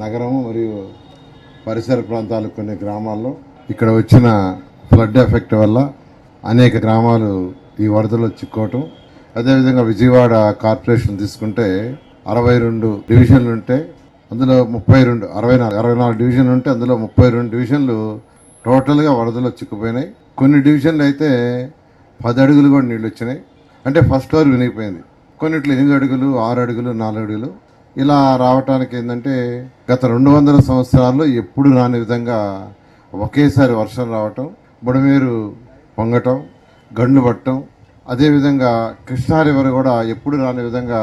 నగరము మరియు పరిసర ప్రాంతాలు కొన్ని గ్రామాల్లో ఇక్కడ వచ్చిన ఫ్లడ్ ఎఫెక్ట్ వల్ల అనేక గ్రామాలు ఈ వరదలో చిక్కోవటం. అదేవిధంగా విజయవాడ కార్పొరేషన్ తీసుకుంటే 62 డివిజన్లు ఉంటే అందులో 64 డివిజన్లు ఉంటే అందులో 32 డివిజన్లు టోటల్గా వరదలో చిక్కుపోయినాయి. కొన్ని డివిజన్లు అయితే 10 అడుగులు కూడా నీళ్ళు వచ్చినాయి. అంటే ఫస్ట్ ఫ్లోర్ వినిగిపోయింది. కొన్నిట్లో 8 అడుగులు, 6 అడుగులు, 4 అడుగులు ఇలా రావటానికి ఏంటంటే గత 200 సంవత్సరాల్లో ఎప్పుడు రాని విధంగా ఒకేసారి వర్షం రావటం, బుడమేరు పొంగటం, గండ్లు పట్టడం, అదేవిధంగా కృష్ణా రివర్ కూడా ఎప్పుడు రాని విధంగా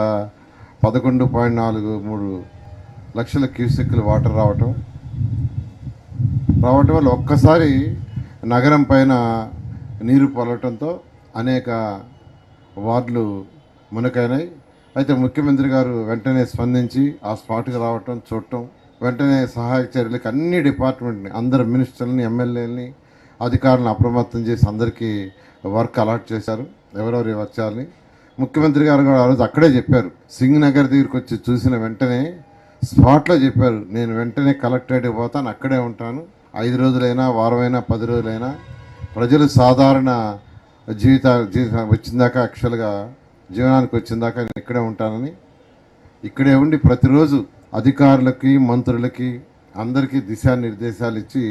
11.43 లక్షల క్యూసెక్కులు వాటర్ రావటం వల్ల ఒక్కసారి నగరం పైన నీరు పొలటంతో అనేక వార్డులు మునకైనాయి. అయితే ముఖ్యమంత్రి గారు వెంటనే స్పందించి ఆ స్పాట్కి రావటం, చూడటం, వెంటనే సహాయక చర్యలకు అన్ని డిపార్ట్మెంట్ని, అందరు మినిస్టర్లని, ఎమ్మెల్యేలని, అధికారులను అప్రమత్తం చేసి అందరికీ వర్క్ అలాట్ చేశారు, ఎవరెవరు వచ్చారని. ముఖ్యమంత్రి గారు కూడా ఆ రోజు అక్కడే చెప్పారు. సింగ్ నగర్ దగ్గరికి వచ్చి చూసిన వెంటనే స్పాట్లో చెప్పారు, నేను వెంటనే కలెక్టరేట్కి పోతాను, అక్కడే ఉంటాను, 5 రోజులైనా, వారమైనా, 10 రోజులైనా ప్రజలు సాధారణ జీవితం వచ్చిందాకా, యాక్చువల్గా జీవనానికి వచ్చిందాకా నేను ఇక్కడే ఉంటానని, ఇక్కడే ఉండి ప్రతిరోజు అధికారులకి, మంత్రులకి అందరికీ దిశానిర్దేశాలు ఇచ్చి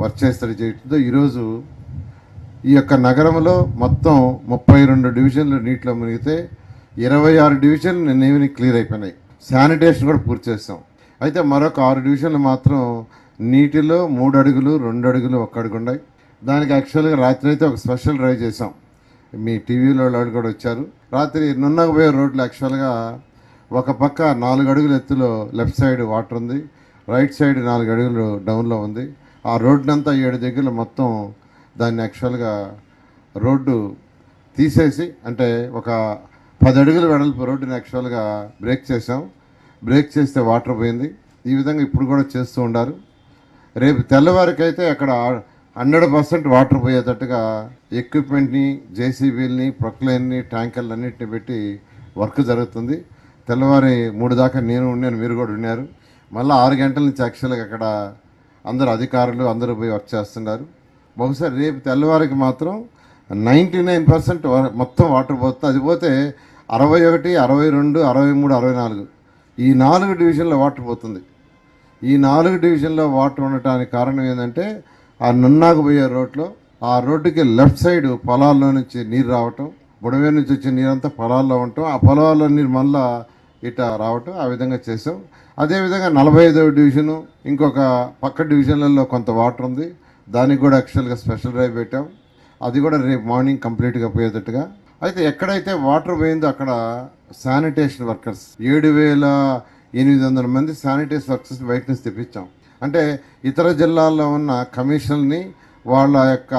వర్క్ చేస్తూ చేయడంతో ఈరోజు ఈ యొక్క నగరంలో మొత్తం 32 డివిజన్లు నీటిలో మునిగితే 26 డివిజన్లు నిన్న క్లియర్ అయిపోయినాయి. శానిటేషన్ కూడా పూర్తి చేస్తాం. అయితే మరొక 6 డివిజన్లు మాత్రం నీటిలో 3 అడుగులు, 2 అడుగులు, 1 అడుగు ఉన్నాయి. దానికి యాక్చువల్గా రాత్రి అయితే ఒక స్పెషల్ డ్రైవ్ చేసాం. మీ టీవీలో వాళ్ళు కూడా వచ్చారు. రాత్రి నున్నగబోయే రోడ్లు యాక్చువల్గా ఒక పక్క 4 అడుగుల ఎత్తులో లెఫ్ట్ సైడ్ వాటర్ ఉంది, రైట్ సైడ్ 4 అడుగులు డౌన్లో ఉంది. ఆ రోడ్నంతా 7 దగ్గర మొత్తం దాన్ని యాక్చువల్గా రోడ్డు తీసేసి, అంటే ఒక 10 అడుగుల వెడల్పు రోడ్డుని యాక్చువల్గా బ్రేక్ చేసాం. బ్రేక్ చేస్తే వాటర్ పోయింది. ఈ విధంగా ఇప్పుడు కూడా చేస్తూ ఉండారు. రేపు తెల్లవారికైతే అక్కడ 100% వాటర్ పోయేటట్టుగా ఎక్విప్మెంట్ని, జేసీబీలని, ప్రొక్లైన్ని, ట్యాంకర్లు అన్నింటిని పెట్టి వర్క్ జరుగుతుంది. తెల్లవారి 3 దాకా నేను ఉన్నాను, మీరు కూడా ఉన్నారు. మళ్ళీ 6 గంటల నుంచి యాక్చువల్గా అక్కడ అందరు అధికారులు అందరూ పోయి వర్క్ చేస్తున్నారు. బహుశా రేపు తెల్లవారికి మాత్రం 99% మొత్తం వాటర్ పోతుంది. అది పోతే 61, 62, 63, 64 ఈ 4 డివిజన్లో వాటర్ పోతుంది. ఈ 4 డివిజన్లో వాటర్ ఉండటానికి కారణం ఏంటంటే ఆ నున్నాకు పోయే రోడ్లో, ఆ రోడ్డుకి లెఫ్ట్ సైడ్ పొలాల్లో నుంచి నీరు రావటం, బుడమేరు నుంచి వచ్చే నీరంతా పొలాల్లో ఉండటం, ఆ పొలాల్లో నీరు మళ్ళా ఇట రావటం, ఆ విధంగా చేసాం. అదేవిధంగా 45వ డివిజను, ఇంకొక పక్క డివిజన్లలో కొంత వాటర్ ఉంది, దానికి కూడా యాక్చువల్గా స్పెషల్ డ్రైవ్ పెట్టాం. అది కూడా రేపు మార్నింగ్ కంప్లీట్గా పోయేటట్టుగా. అయితే ఎక్కడైతే వాటర్ పోయిందో అక్కడ శానిటేషన్ వర్కర్స్ 7,800 మంది శానిటేషన్ వర్కర్స్ బయట నుంచి తెప్పించాం. అంటే ఇతర జిల్లాల్లో ఉన్న కమిషన్ని, వాళ్ళ యొక్క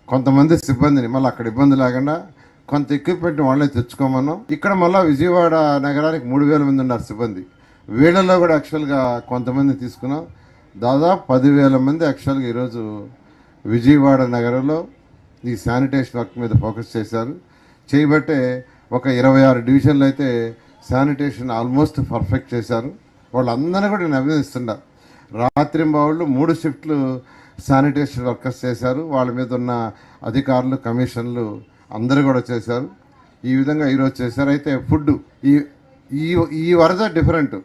కొంతమంది సిబ్బందిని మళ్ళీ అక్కడ ఇబ్బంది లేకుండా కొంత ఎక్విప్మెంట్ వాళ్ళే తెచ్చుకోమన్నాం. ఇక్కడ మళ్ళీ విజయవాడ నగరానికి 3,000 మంది ఉన్నారు సిబ్బంది. వీళ్ళల్లో కూడా యాక్చువల్గా కొంతమంది తీసుకున్నాం. దాదాపు 10,000 మంది యాక్చువల్గా ఈరోజు విజయవాడ నగరంలో ఈ శానిటేషన్ వర్క్ మీద ఫోకస్ చేశారు. చేయబట్టే ఒక 26 డివిజన్లు అయితే శానిటేషన్ ఆల్మోస్ట్ పర్ఫెక్ట్ చేశారు. వాళ్ళందరినీ కూడా నేను అభినందిస్తున్నా. రాత్రింబావుళ్ళు 3 షిఫ్ట్లు శానిటేషన్ వర్కర్స్ చేశారు. వాళ్ళ మీద ఉన్న అధికారులు, కమిషన్లు అందరూ కూడా చేశారు. ఈ విధంగా ఈరోజు చేశారు. అయితే ఫుడ్ ఈ వరద డిఫరెంట్,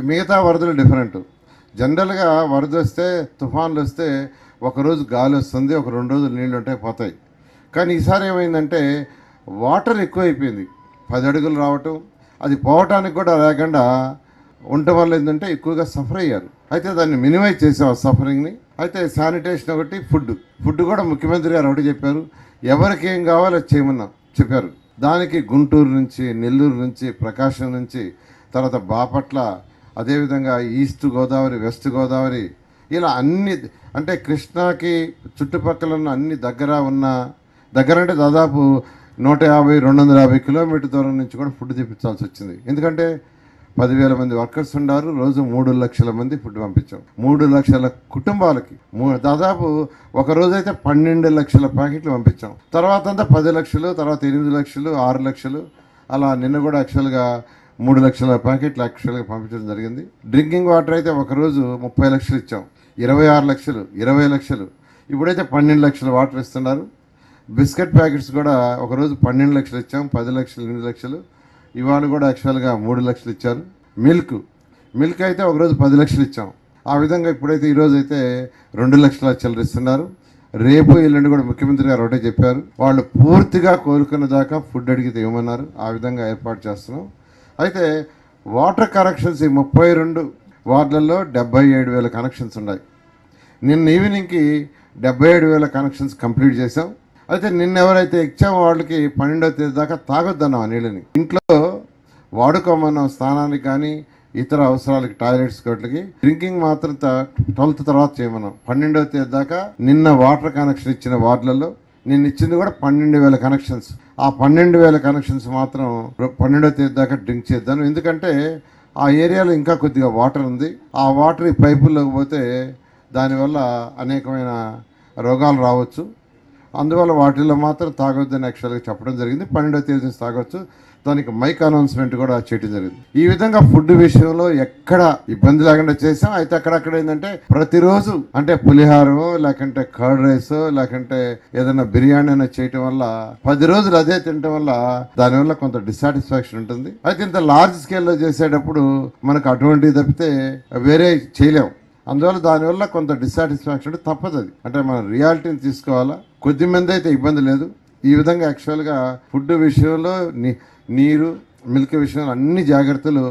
మిగతా వరదలు డిఫరెంట్. జనరల్గా వరద వస్తే, తుఫాన్లు వస్తే ఒకరోజు గాలి వస్తుంది, ఒక 2 రోజులు నీళ్ళు ఉంటాయి, పోతాయి. కానీ ఈసారి ఏమైందంటే వాటర్ ఎక్కువైపోయింది, 10 అడుగులు రావటం, అది పోవటానికి కూడా లేకుండా ఉండటం వల్ల ఏంటంటే ఎక్కువగా సఫర్ అయ్యారు. అయితే దాన్ని మినిమైజ్ చేసాం ఆ సఫరింగ్ని. అయితే శానిటేషన్ ఒకటి, ఫుడ్ కూడా ముఖ్యమంత్రి గారు ఒకటి చెప్పారు, ఎవరికి ఏం కావాలో చేయమన్నా చెప్పారు. దానికి గుంటూరు నుంచి, నెల్లూరు నుంచి, ప్రకాశం నుంచి, తర్వాత బాపట్ల, అదేవిధంగా ఈస్ట్ గోదావరి, వెస్ట్ గోదావరి, ఇలా అన్ని, అంటే కృష్ణాకి చుట్టుపక్కల ఉన్న అన్ని దగ్గర అంటే దాదాపు 150-250 కిలోమీటర్ దూరం నుంచి కూడా ఫుడ్ తెప్పించాల్సి వచ్చింది. ఎందుకంటే 10,000 మంది వర్కర్స్ ఉన్నారు. రోజు 3 లక్షల మంది ఫుడ్ పంపించాం. 3 లక్షల కుటుంబాలకి దాదాపు ఒక రోజైతే 12 లక్షల ప్యాకెట్లు పంపించాం. తర్వాత అంతా 10 లక్షలు, తర్వాత 8 లక్షలు, 6 లక్షలు, అలా నిన్న కూడా యాక్చువల్గా 3 లక్షల ప్యాకెట్లు యాక్చువల్గా పంపించడం జరిగింది. డ్రింకింగ్ వాటర్ అయితే ఒకరోజు 30 లక్షలు ఇచ్చాం, 26 లక్షలు, 20 లక్షలు, ఇప్పుడైతే 12 లక్షల వాటర్ ఇస్తున్నారు. బిస్కెట్ ప్యాకెట్స్ కూడా ఒకరోజు 12 లక్షలు ఇచ్చాం, 10 లక్షలు, 8 లక్షలు, ఇవాళ కూడా యాక్చువల్గా 3 లక్షలు ఇచ్చారు. మిల్క్ అయితే ఒకరోజు 10 లక్షలు ఇచ్చాం. ఆ విధంగా ఇప్పుడైతే ఈరోజు అయితే 2 లక్షల చెల్లిస్తున్నారు. రేపు ఎల్లుండి కూడా ముఖ్యమంత్రి గారు ఒకటే చెప్పారు, వాళ్ళు పూర్తిగా కోరుకున్న దాకా ఫుడ్ అడిగితే ఇవ్వమన్నారు. ఆ విధంగా ఏర్పాటు చేస్తున్నాం. అయితే వాటర్ కనెక్షన్స్ ఈ 32 వార్డులలో 77,000 కనెక్షన్స్ ఉన్నాయి. నిన్న ఈవినింగ్కి 77,000 కనెక్షన్స్ కంప్లీట్ చేసాం. అయితే నిన్న ఎవరైతే ఇచ్చామో వాళ్ళకి 12వ తేదీ దాకా తాగొద్దన్నాం ఆ నీళ్ళని. ఇంట్లో వాడుకోమన్నాం, స్నానానికి కానీ ఇతర అవసరాలకి, టాయిలెట్స్ కోట్లకి. డ్రింకింగ్ మాత్రం 12th తర్వాత చేయమన్నాం. 12వ తేదీ దాకా నిన్న వాటర్ కనెక్షన్ ఇచ్చిన వార్డులలో నిన్న ఇచ్చింది కూడా 12,000 కనెక్షన్స్. ఆ 12,000 కనెక్షన్స్ మాత్రం 12వ తేదీ దాకా డ్రింక్ చేద్దాను. ఎందుకంటే ఆ ఏరియాలో ఇంకా కొద్దిగా వాటర్ ఉంది. ఆ వాటర్ ఈ పైపుల్లోకి పోతే దానివల్ల అనేకమైన రోగాలు రావచ్చు. అందువల్ల వాటిల్లో మాత్రం తాగొద్దని యాక్చువల్గా చెప్పడం జరిగింది. 12వ తేదీ నుంచి తాగొచ్చు. దానికి మైక్ అనౌన్స్మెంట్ కూడా చేయడం జరిగింది. ఈ విధంగా ఫుడ్ విషయంలో ఎక్కడ ఇబ్బంది లేకుండా చేసాం. అయితే అక్కడక్కడ ఏంటంటే ప్రతిరోజు అంటే పులిహారమో లేకంటే కర్డ్ రైస్ లేకంటే ఏదైనా బిర్యానీ అయినా చేయటం వల్ల 10 రోజులు అదే తినటం వల్ల దానివల్ల కొంత డిస్సాటిస్ఫాక్షన్ ఉంటుంది. అయితే ఇంత లార్జ్ స్కేల్లో చేసేటప్పుడు మనకు అటువంటివి తప్పితే వేరే చేయలేము. అందువల్ల దానివల్ల కొంత డిస్సాటిస్ఫాక్షన్ తప్పదు. అది అంటే మనం రియాలిటీని తీసుకోవాలా. కొద్ది మంది అయితే ఇబ్బంది లేదు. ఈ విధంగా యాక్చువల్గా ఫుడ్ విషయంలో నీరు, మిల్క్ విషయంలో అన్ని జాగ్రత్తలు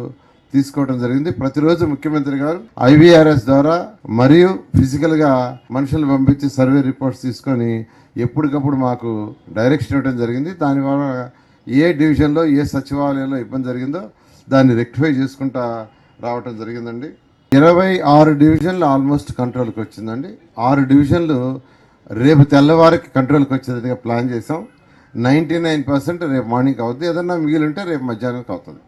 తీసుకోవడం జరిగింది. ప్రతిరోజు ముఖ్యమంత్రి గారు IVRS ద్వారా మరియు ఫిజికల్గా మనుషులు పంపించి సర్వే రిపోర్ట్స్ తీసుకొని ఎప్పటికప్పుడు మాకు డైరెక్షన్ ఇవ్వడం జరిగింది. దానివల్ల ఏ డివిజన్లో ఏ సచివాలయంలో ఇబ్బంది జరిగిందో దాన్ని రెక్టిఫై చేసుకుంటా రావటం జరిగిందండి. 26 డివిజన్లు ఆల్మోస్ట్ కంట్రోల్కి వచ్చిందండి. 6 డివిజన్లు రేపు తెల్లవారికి కంట్రోల్కి వచ్చేదిగా ప్లాన్ చేసాం. 99% రేపు మార్నింగ్ అవుతుంది. ఏదన్నా మిగిలి ఉంటే రేపు మధ్యాహ్నానికి అవుతుంది.